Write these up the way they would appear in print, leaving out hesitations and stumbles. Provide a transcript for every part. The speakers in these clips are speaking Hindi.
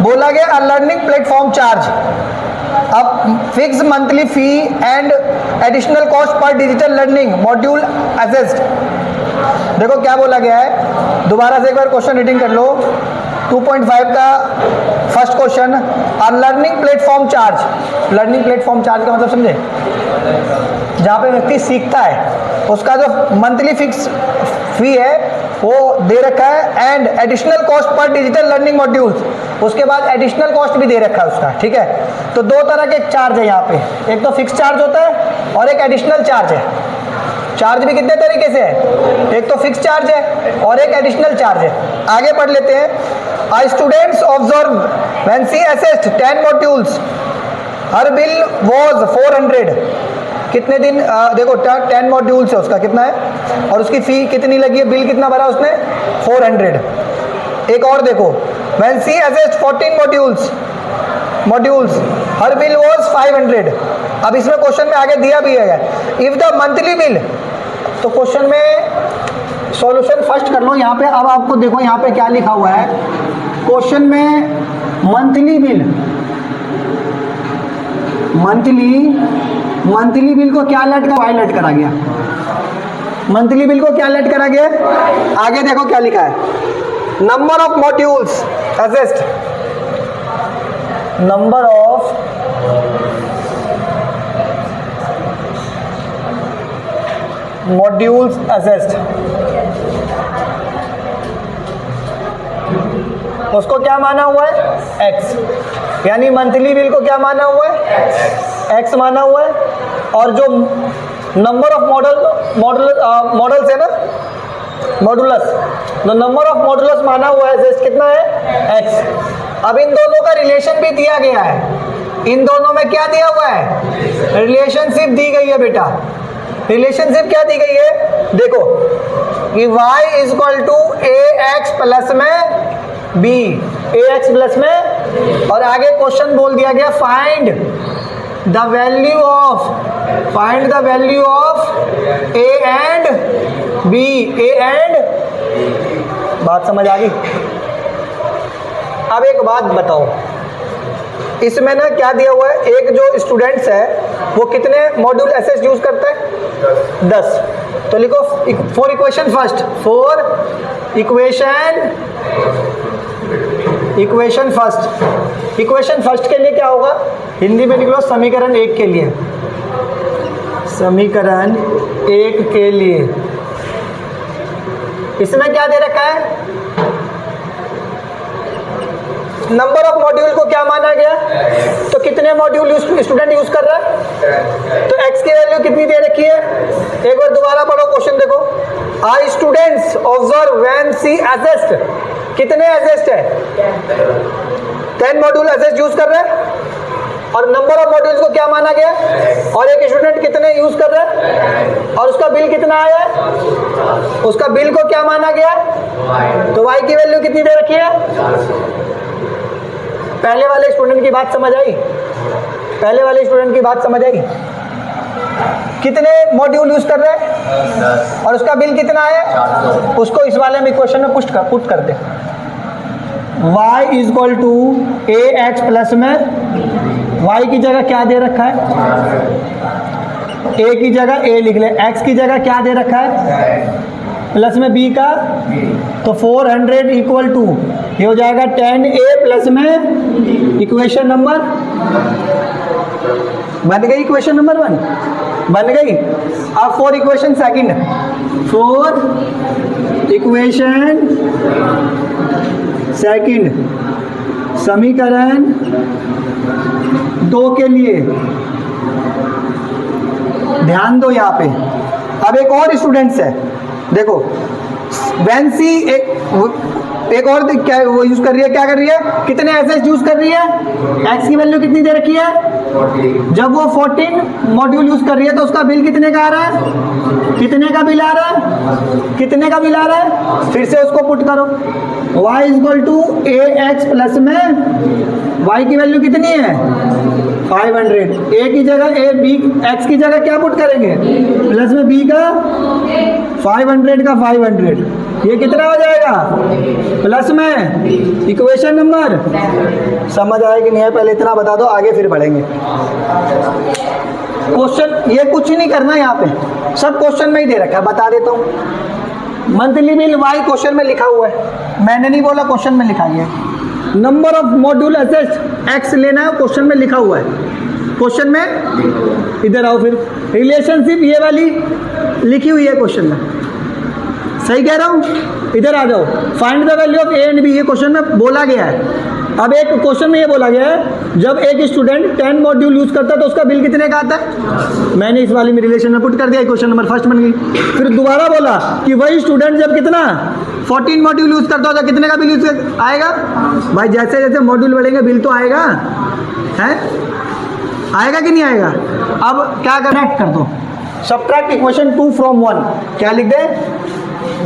बोला गया अ लर्निंग प्लेटफॉर्म चार्ज, अब fix monthly fee and additional cost per digital learning module assessed. देखो क्या बोला गया है, दोबारा से एक बार क्वेश्चन रीडिंग कर लो। 2.5 का first question, a learning platform charge. Learning platform charge का मतलब समझे, जहाँ पे व्यक्ति सीखता है उसका जो मंथली फिक्स फी है वो दे रखा है, and additional cost per digital learning modules, उसके बाद एडिशनल कॉस्ट भी दे रखा है उसका, ठीक है। तो दो तरह के चार्ज है यहाँ पे, एक तो फिक्स चार्ज होता है और एक एडिशनल चार्ज है। चार्ज भी कितने तरीके से है, एक तो फिक्स चार्ज है और एक एडिशनल चार्ज है। आगे पढ़ लेते हैं। Students observe when C assessed 10 modules, her bill was 400। कितने दिन, देखो 10 मॉड्यूल्स है, उसका कितना है और उसकी फी कितनी लगी है, बिल कितना भरा उसने, 400। एक और देखो, when C assessed 14 modules, her bill was 500। अब इसमें क्वेश्चन में आगे दिया भी है इफ द मंथली बिल, तो क्वेश्चन में सॉल्यूशन फर्स्ट कर लो यहाँ पे। अब आपको देखो यहाँ पे क्या लिखा हुआ है क्वेश्चन में, मंथली बिल को क्या लट करा गया, मंथली बिल को क्या लट करा गया। आगे देखो क्या लिखा है, number of modules assessed, number of modules assessed, उसको क्या माना हुआ है, x, यानी मंथली बिल को क्या माना हुआ है, x माना हुआ है। और जो नंबर ऑफ मॉडल्स है ना, मॉडुलस, जो नंबर ऑफ मॉडुलस माना हुआ है कितना है, x। अब इन दोनों का रिलेशन भी दिया गया है, इन दोनों में क्या दिया हुआ है, रिलेशनशिप दी गई है बेटा। रिलेशनशिप क्या दी गई है, देखो कि y is equal to ax plus में b, ax प्लस में, और आगे क्वेश्चन बोल दिया गया find the value of a and b, a and, बात समझ आ गई। अब एक बात बताओ, इसमें ना क्या दिया हुआ है, एक जो स्टूडेंट्स है वो कितने मॉड्यूल एसेस यूज करता है, 10। तो लिखो for equation first, equation first के लिए क्या होगा, हिंदी में लिख लो समीकरण 1 के लिए, समीकरण 1 के लिए। इसमें क्या दे रखा है, नंबर ऑफ मॉड्यूल को क्या माना गया, तो कितने मॉड्यूल स्टूडेंट यूज कर रहा है, तो x की वैल्यू कितनी दे रखी है। एक बार दोबारा पढ़ो क्वेश्चन, देखो I students observe when C assessed, कितने असेस्ड है, 10 मॉड्यूल असेस्ड यूज कर रहा है, और नंबर ऑफ मॉड्यूल्स को क्या माना गया, और एक स्टूडेंट कितने यूज कर रहा है, और उसका बिल कितना आया, उसका बिल को क्या माना गया, तो y की वैल्यू कितनी दे रखी है। पहले वाले स्टूडेंट की बात समझ आई, पहले वाले स्टूडेंट की बात समझ आई, कितने मॉड्यूल यूज कर रहे हैं और उसका बिल कितना है, उसको इस वाले में इक्वेशन में पुट कर दे। y is equal to ax plus में, y की जगह क्या दे रखा है, a की जगह a लिख ले, x की जगह क्या दे रखा है, प्लस में b का, तो 400 इक्वल टू ये हो जाएगा 10a प्लस में इक्वेशन नंबर, बन गई इक्वेशन नंबर 1, बन गई। अब फॉर इक्वेशन सेकंड, समीकरण 2 के लिए ध्यान दो यहाँ पे। अब एक और स्टूडेंट्स है, देखो वैंसी एक और क्या वो यूज कर रही है, क्या कर रही है, कितने एसेस यूज कर रही है, एक्स की वैल्यू कितनी दे रखी है, जब वो 14 मॉड्यूल यूज कर रही है तो उसका बिल कितने का आ रहा है, कितने का बिल आ रहा है, कितने का बिल आ रहा है, फिर से उसको पुट करो, y is equal to A X plus में y की वैल्यू कितनी है 500, a की जगह a b x की जगह क्या पुट करेंगे, प्लस में b का 500 का 500, ये कितना हो जाएगा प्लस में इक्वेशन नंबर। समझ आए कि नहीं है पहले इतना बता दो, आगे फिर बढ़ेंगे। क्वेश्चन ये कुछ ही नहीं करना यहाँ पे, सब क्वेश्चन में ही दे रखा है, बता देता हूँ। मंथली बिल वाई क्वेश्चन में लिखा हुआ है, मैंने नहीं बोला, क्वेश्चन में लिखा है। Number of module assessed x लेना है, क्वेश्चन में लिखा हुआ है। क्वेश्चन में इधर आओ, फिर रिलेशनशिप ये वाली लिखी हुई है क्वेश्चन में, सही कह रहा हूँ? इधर आ जाओ, find the value of A and B, ये क्वेश्चन में बोला गया है। अब एक क्वेश्चन में ये बोला गया है जब एक स्टूडेंट 10 मॉड्यूल यूज करता है तो उसका बिल कितने का आता है। मैंने इस वाली में रिलेशन में पुट कर दिया, क्वेश्चन नंबर फर्स्ट बन गई। फिर दोबारा बोला कि वही स्टूडेंट जब कितना 14 मॉड्यूल यूज करता होता, कितने का बिल यूज आएगा। भाई जैसे जैसे मॉड्यूल बढ़ेंगे बिल तो आएगा, है आएगा कि नहीं आएगा। अब क्या करना कर दो, सब्ट्रैक्ट इक्वेशन 2 फ्रॉम 1, क्या लिख दे,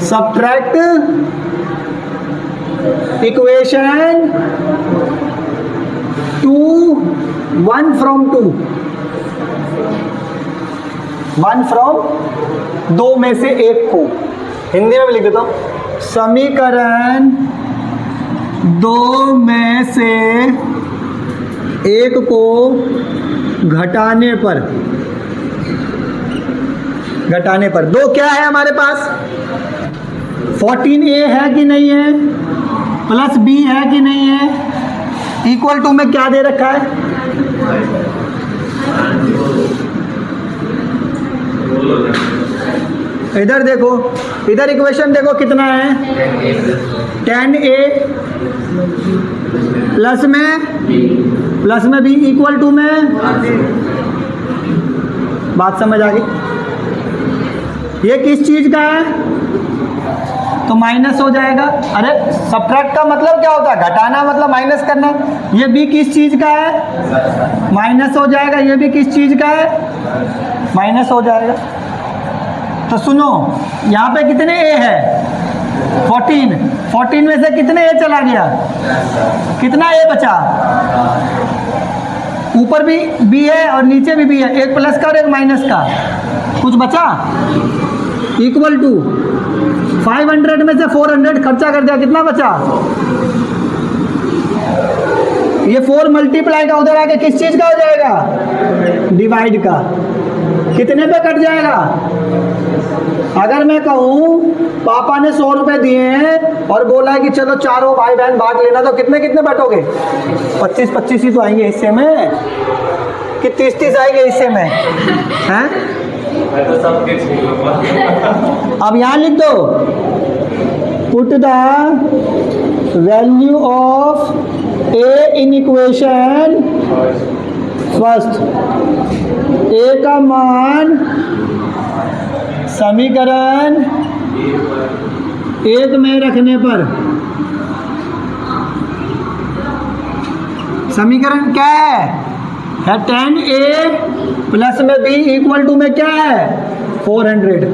सब्ट्रैक्ट इक्वेशन 2 1 फ्रॉम 2, 1 फ्रॉम 2 में से एक को, हिंदी में भी लिख देता हूं, समीकरण 2 में से एक को घटाने पर दो क्या है हमारे पास, 14a है कि नहीं है, प्लस b है कि नहीं है, इक्वल टू में क्या दे रखा है, इधर देखो, इधर इक्वेशन देखो कितना है, 10a प्लस में b इक्वल टू में, बात समझ आ गई। ये किस चीज का है, तो माइनस हो जाएगा। अरे सब्ट्रैक्ट का मतलब क्या होता है, घटाना मतलब माइनस करना। ये भी किस चीज का है, माइनस हो जाएगा। ये भी किस चीज का है, माइनस हो जाएगा। तो सुनो, यहाँ पे कितने ए है, 14 में से कितने ए चला गया, कितना ए बचा, ऊपर भी बी है और नीचे भी बी है, एक प्लस का और एक माइनस का, कुछ बचा, इक्वल टू 500 में से 400 खर्चा कर दिया, कितना बचा, ये 4 मल्टीप्लाई का उधर आके किस चीज का हो जाएगा, डिवाइड का, कितने पे कट जाएगा। अगर मैं कहूँ पापा ने 100 रुपए दिए हैं और बोला है कि चलो चारों भाई बहन बांट लेना, तो कितने कितने बांटोगे, 25-25 ही तो आएंगे हिस्से में, कि 30-30 आएंगे हिस्से में, हैं। अब यहाँ लिख दो, put the value of A in equation first, A का मान समीकरण 1 में रखने पर, समीकरण क्या है 10a प्लस में b इक्वल टू में क्या है 400,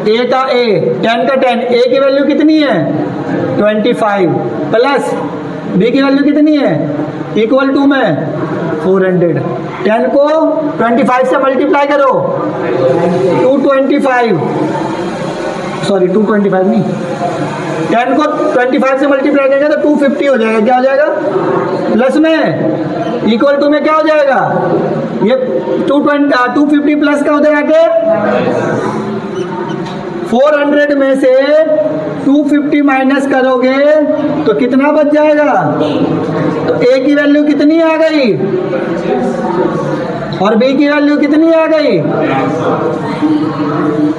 a का a, 10 का 10, a की वैल्यू कितनी है 25 प्लस b की वैल्यू कितनी है इक्वल टू में 400। 10 को 25 से मल्टीप्लाई करो, 225 नहीं, 10 को 25 से मल्टीप्लाई करेंगे तो 250 हो जाएगा। क्या हो जाएगा, प्लस में इक्वल टू में क्या हो जाएगा, ये 250 प्लस का उधर आके 400 में से 250 माइनस करोगे तो कितना बच जाएगा, तो a की वैल्यू कितनी आ गई और b की वैल्यू कितनी आ गई।